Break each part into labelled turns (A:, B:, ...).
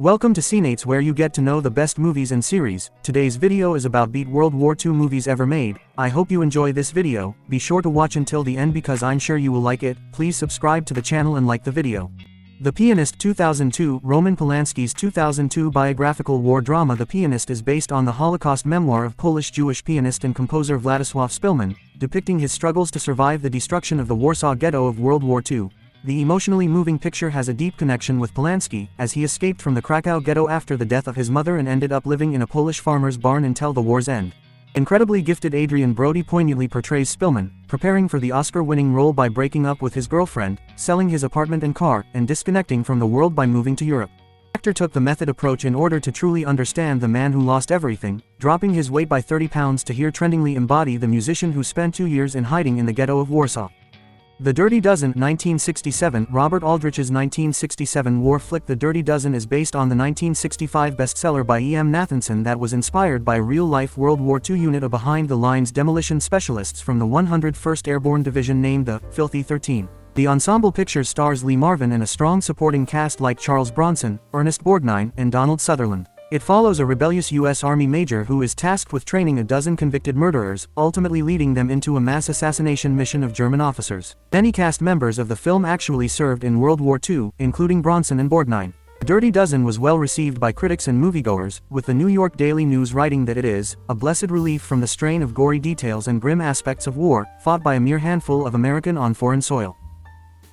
A: Welcome to Cineights, where you get to know the best movies and series. Today's video is about beat World War II movies ever made. I hope you enjoy this video. Be sure to watch until the end because I'm sure you will like it. Please subscribe to the channel and like the video. The Pianist 2002. Roman Polanski's 2002 biographical war drama The Pianist is based on the Holocaust memoir of Polish-Jewish pianist and composer Władysław Szpilman, depicting his struggles to survive the destruction of the Warsaw Ghetto of World War II. The emotionally moving picture has a deep connection with Polanski, as he escaped from the Krakow ghetto after the death of his mother and ended up living in a Polish farmer's barn until the war's end. Incredibly gifted Adrian Brody poignantly portrays Szpilman, preparing for the Oscar-winning role by breaking up with his girlfriend, selling his apartment and car, and disconnecting from the world by moving to Europe. The actor took the method approach in order to truly understand the man who lost everything, dropping his weight by 30 pounds to here trendingly embody the musician who spent 2 years in hiding in the ghetto of Warsaw. The Dirty Dozen 1967. Robert Aldrich's 1967 war flick The Dirty Dozen is based on the 1965 bestseller by E.M. Nathanson that was inspired by a real-life World War II unit of behind-the-lines demolition specialists from the 101st Airborne Division named the Filthy 13. The ensemble picture stars Lee Marvin and a strong supporting cast like Charles Bronson, Ernest Borgnine, and Donald Sutherland. It follows a rebellious U.S. Army major who is tasked with training a dozen convicted murderers, ultimately leading them into a mass assassination mission of German officers. Many cast members of the film actually served in World War II, including Bronson and Borgnine. The Dirty Dozen was well received by critics and moviegoers, with the New York Daily News writing that it is a blessed relief from the strain of gory details and grim aspects of war, fought by a mere handful of American on foreign soil.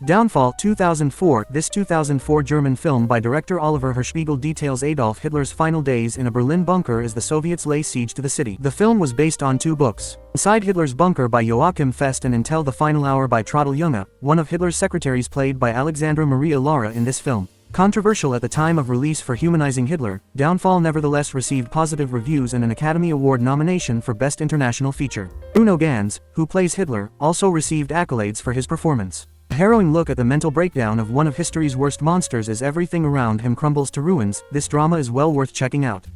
A: Downfall 2004. This 2004 German film by director Oliver Hirschbiegel details Adolf Hitler's final days in a Berlin bunker as the Soviets lay siege to the city. The film was based on 2 books. Inside Hitler's Bunker by Joachim Fest and Until the Final Hour by Trottel Junge, one of Hitler's secretaries played by Alexandra Maria Lara in this film. Controversial at the time of release for humanizing Hitler, Downfall nevertheless received positive reviews and an Academy Award nomination for Best International Feature. Bruno Ganz, who plays Hitler, also received accolades for his performance. A harrowing look at the mental breakdown of one of history's worst monsters as everything around him crumbles to ruins. This drama is well worth checking out.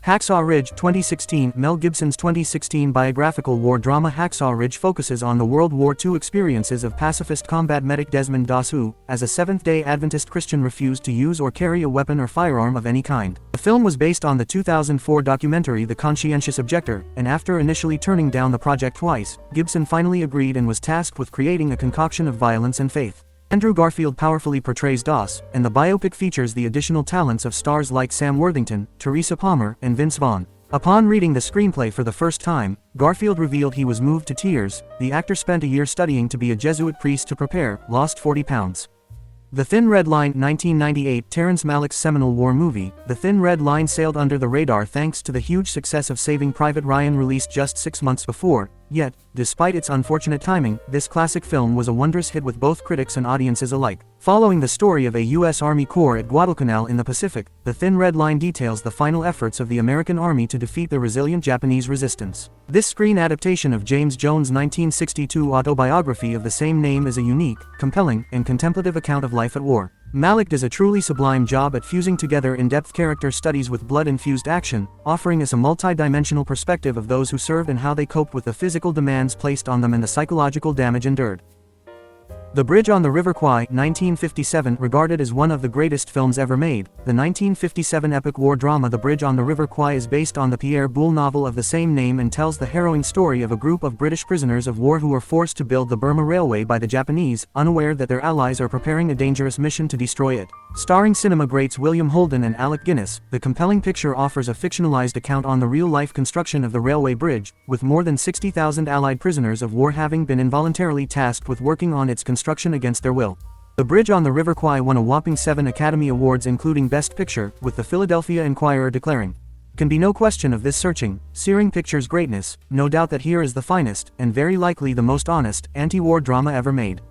A: Hacksaw Ridge 2016. Mel Gibson's 2016 biographical war drama Hacksaw Ridge focuses on the World War II experiences of pacifist combat medic Desmond Doss who, as a Seventh-day Adventist Christian, refused to use or carry a weapon or firearm of any kind. The film was based on the 2004 documentary The Conscientious Objector, and after initially turning down the project twice, Gibson finally agreed and was tasked with creating a concoction of violence and faith. Andrew Garfield powerfully portrays Doss, and the biopic features the additional talents of stars like Sam Worthington, Teresa Palmer, and Vince Vaughn. Upon reading the screenplay for the first time, Garfield revealed he was moved to tears. The actor spent a year studying to be a Jesuit priest to prepare, lost 40 pounds. The Thin Red Line 1998. Terrence Malick's seminal war movie, The Thin Red Line sailed under the radar thanks to the huge success of Saving Private Ryan, released just 6 months before. Yet, despite its unfortunate timing, this classic film was a wondrous hit with both critics and audiences alike. Following the story of a U.S. Army Corps at Guadalcanal in the Pacific, The Thin Red Line details the final efforts of the American Army to defeat the resilient Japanese resistance. This screen adaptation of James Jones' 1962 autobiography of the same name is a unique, compelling, and contemplative account of life at war. Malick does a truly sublime job at fusing together in-depth character studies with blood-infused action, offering us a multi-dimensional perspective of those who served and how they coped with the physical demands placed on them and the psychological damage endured. The Bridge on the River Kwai 1957. Regarded as one of the greatest films ever made, the 1957 epic war drama The Bridge on the River Kwai is based on the Pierre Boulle novel of the same name and tells the harrowing story of a group of British prisoners of war who were forced to build the Burma Railway by the Japanese, unaware that their allies are preparing a dangerous mission to destroy it. Starring cinema greats William Holden and Alec Guinness, the compelling picture offers a fictionalized account on the real-life construction of the railway bridge, with more than 60,000 Allied prisoners of war having been involuntarily tasked with working on its construction against their will. The Bridge on the River Kwai won a whopping 7 Academy Awards including Best Picture, with the Philadelphia Inquirer declaring, "Can be no question of this searing picture's greatness, no doubt that here is the finest, and very likely the most honest, anti-war drama ever made."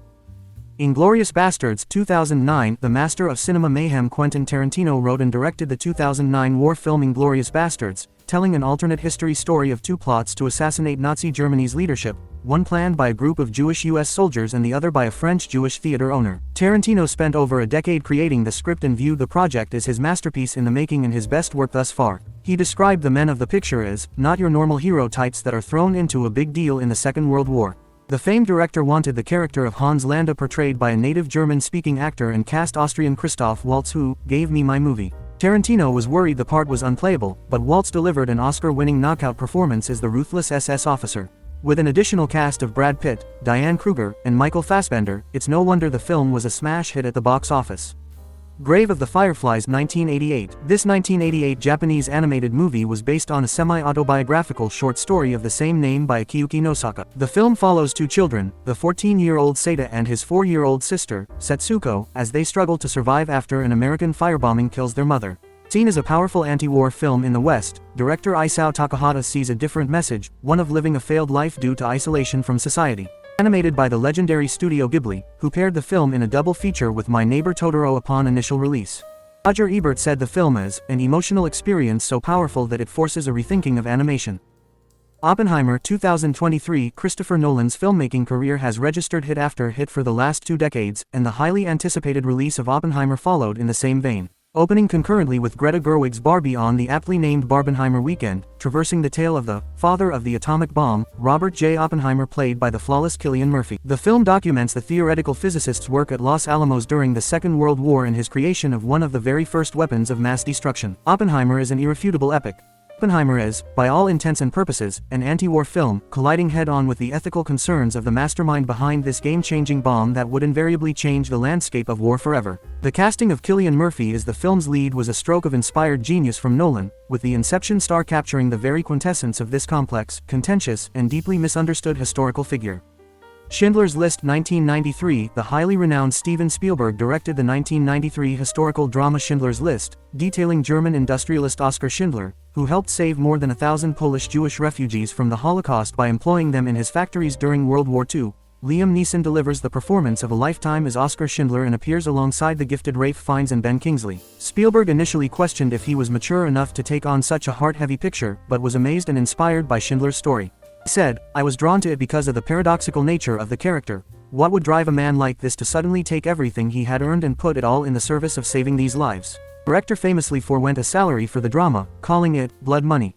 A: Inglourious Basterds 2009. The master of cinema mayhem Quentin Tarantino wrote and directed the 2009 war film Inglourious Basterds, telling an alternate history story of 2 plots to assassinate Nazi Germany's leadership, one planned by a group of Jewish U.S. soldiers and the other by a French Jewish theater owner. Tarantino spent over a decade creating the script and viewed the project as his masterpiece in the making and his best work thus far. He described the men of the picture as not your normal hero types that are thrown into a big deal in the Second World War. The famed director wanted the character of Hans Landa portrayed by a native German-speaking actor and cast Austrian Christoph Waltz, who gave me my movie. Tarantino was worried the part was unplayable, but Waltz delivered an Oscar-winning knockout performance as the ruthless SS officer. With an additional cast of Brad Pitt, Diane Kruger, and Michael Fassbender, it's no wonder the film was a smash hit at the box office. Grave of the Fireflies 1988. This 1988 Japanese animated movie was based on a semi-autobiographical short story of the same name by Akiyuki Nosaka. The film follows two children, the 14-year-old Seita and his 4-year-old sister, Setsuko, as they struggle to survive after an American firebombing kills their mother. Seen as a powerful anti-war film in the West, director Isao Takahata sees a different message, one of living a failed life due to isolation from society. Animated by the legendary Studio Ghibli, who paired the film in a double feature with My Neighbor Totoro upon initial release. Roger Ebert said the film is an emotional experience so powerful that it forces a rethinking of animation. Oppenheimer 2023. Christopher Nolan's filmmaking career has registered hit after hit for the last 2 decades, and the highly anticipated release of Oppenheimer followed in the same vein. Opening concurrently with Greta Gerwig's Barbie on the aptly named Barbenheimer weekend, traversing the tale of the father of the atomic bomb, Robert J. Oppenheimer, played by the flawless Cillian Murphy. The film documents the theoretical physicist's work at Los Alamos during the Second World War and his creation of one of the very first weapons of mass destruction. Oppenheimer is an irrefutable epic. Oppenheimer is, by all intents and purposes, an anti-war film, colliding head-on with the ethical concerns of the mastermind behind this game-changing bomb that would invariably change the landscape of war forever. The casting of Cillian Murphy as the film's lead was a stroke of inspired genius from Nolan, with the Inception star capturing the very quintessence of this complex, contentious, and deeply misunderstood historical figure. Schindler's List 1993. The highly renowned Steven Spielberg directed the 1993 historical drama Schindler's List, detailing German industrialist Oskar Schindler, who helped save more than 1,000 Polish Jewish refugees from the Holocaust by employing them in his factories during World War II. Liam Neeson delivers the performance of a lifetime as Oskar Schindler and appears alongside the gifted Ralph Fiennes and Ben Kingsley. Spielberg initially questioned if he was mature enough to take on such a heart-heavy picture, but was amazed and inspired by Schindler's story. He said, "I was drawn to it because of the paradoxical nature of the character. What would drive a man like this to suddenly take everything he had earned and put it all in the service of saving these lives?" The director famously forewent a salary for the drama, calling it blood money.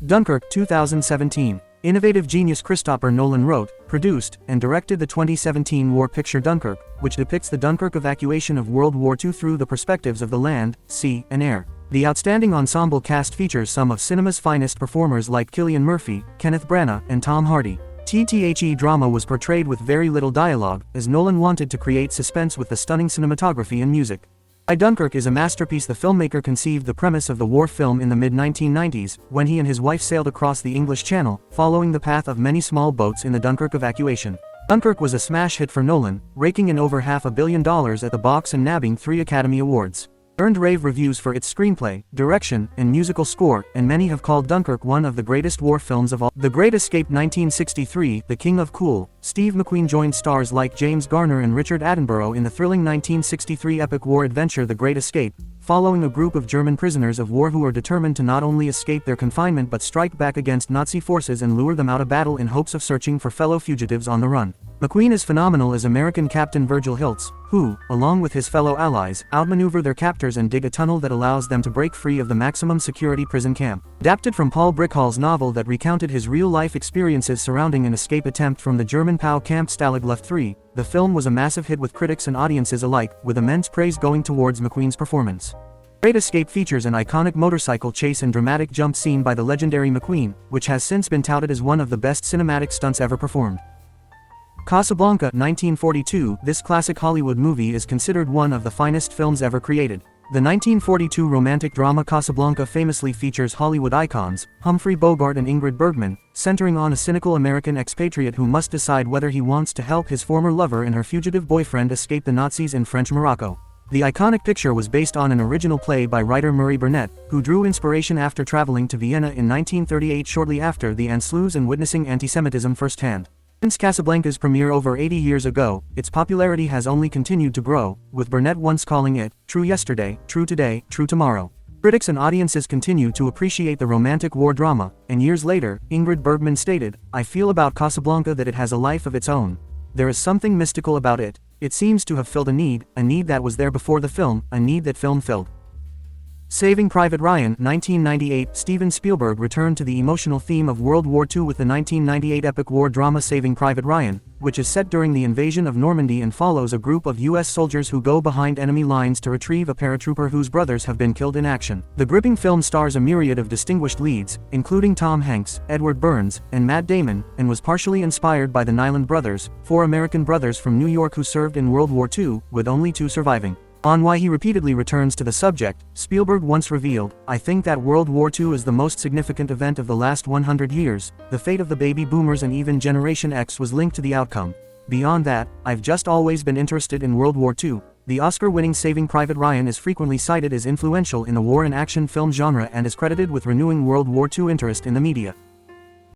A: Dunkirk 2017. Innovative genius Christopher Nolan wrote, produced, and directed the 2017 war picture Dunkirk, which depicts the Dunkirk evacuation of World War II through the perspectives of the land, sea, and air. The outstanding ensemble cast features some of cinema's finest performers like Cillian Murphy, Kenneth Branagh, and Tom Hardy. The drama was portrayed with very little dialogue, as Nolan wanted to create suspense with the stunning cinematography and music. Dunkirk is a masterpiece. The filmmaker conceived the premise of the war film in the mid-1990s, when he and his wife sailed across the English Channel, following the path of many small boats in the Dunkirk evacuation. Dunkirk was a smash hit for Nolan, raking in over $500 million at the box and nabbing 3 Academy Awards. Earned rave reviews for its screenplay, direction, and musical score, and many have called Dunkirk one of the greatest war films of all. The Great Escape 1963. The King of Cool, Steve McQueen joined stars like James Garner and Richard Attenborough in the thrilling 1963 epic war adventure The Great Escape, following a group of German prisoners of war who are determined to not only escape their confinement but strike back against Nazi forces and lure them out of battle in hopes of searching for fellow fugitives on the run. McQueen is phenomenal as American Captain Virgil Hiltz, who, along with his fellow allies, outmaneuver their captors and dig a tunnel that allows them to break free of the maximum security prison camp. Adapted from Paul Brickhall's novel that recounted his real-life experiences surrounding an escape attempt from the German POW camp Stalag Luft III, the film was a massive hit with critics and audiences alike, with immense praise going towards McQueen's performance. Great Escape features an iconic motorcycle chase and dramatic jump scene by the legendary McQueen, which has since been touted as one of the best cinematic stunts ever performed. Casablanca 1942. This classic Hollywood movie is considered one of the finest films ever created. The 1942 romantic drama Casablanca famously features Hollywood icons, Humphrey Bogart and Ingrid Bergman, centering on a cynical American expatriate who must decide whether he wants to help his former lover and her fugitive boyfriend escape the Nazis in French Morocco. The iconic picture was based on an original play by writer Murray Burnett, who drew inspiration after traveling to Vienna in 1938 shortly after the Anschluss and witnessing anti-Semitism firsthand. Since Casablanca's premiere over 80 years ago, its popularity has only continued to grow, with Burnett once calling it, "True yesterday, true today, true tomorrow." Critics and audiences continue to appreciate the romantic war drama, and years later, Ingrid Bergman stated, "I feel about Casablanca that it has a life of its own. There is something mystical about it. It seems to have filled a need that was there before the film, a need that film filled." Saving Private Ryan, 1998. Steven Spielberg returned to the emotional theme of World War II with the 1998 epic war drama Saving Private Ryan, which is set during the invasion of Normandy and follows a group of U.S. soldiers who go behind enemy lines to retrieve a paratrooper whose brothers have been killed in action. The gripping film stars a myriad of distinguished leads, including Tom Hanks, Edward Burns, and Matt Damon, and was partially inspired by the Nyland brothers, 4 American brothers from New York who served in World War II, with only 2 surviving. On why he repeatedly returns to the subject, Spielberg once revealed, "I think that World War II is the most significant event of the last 100 years. The fate of the baby boomers and even Generation X was linked to the outcome. Beyond that, I've just always been interested in World War II." The Oscar-winning Saving Private Ryan is frequently cited as influential in the war and action film genre and is credited with renewing World War II interest in the media.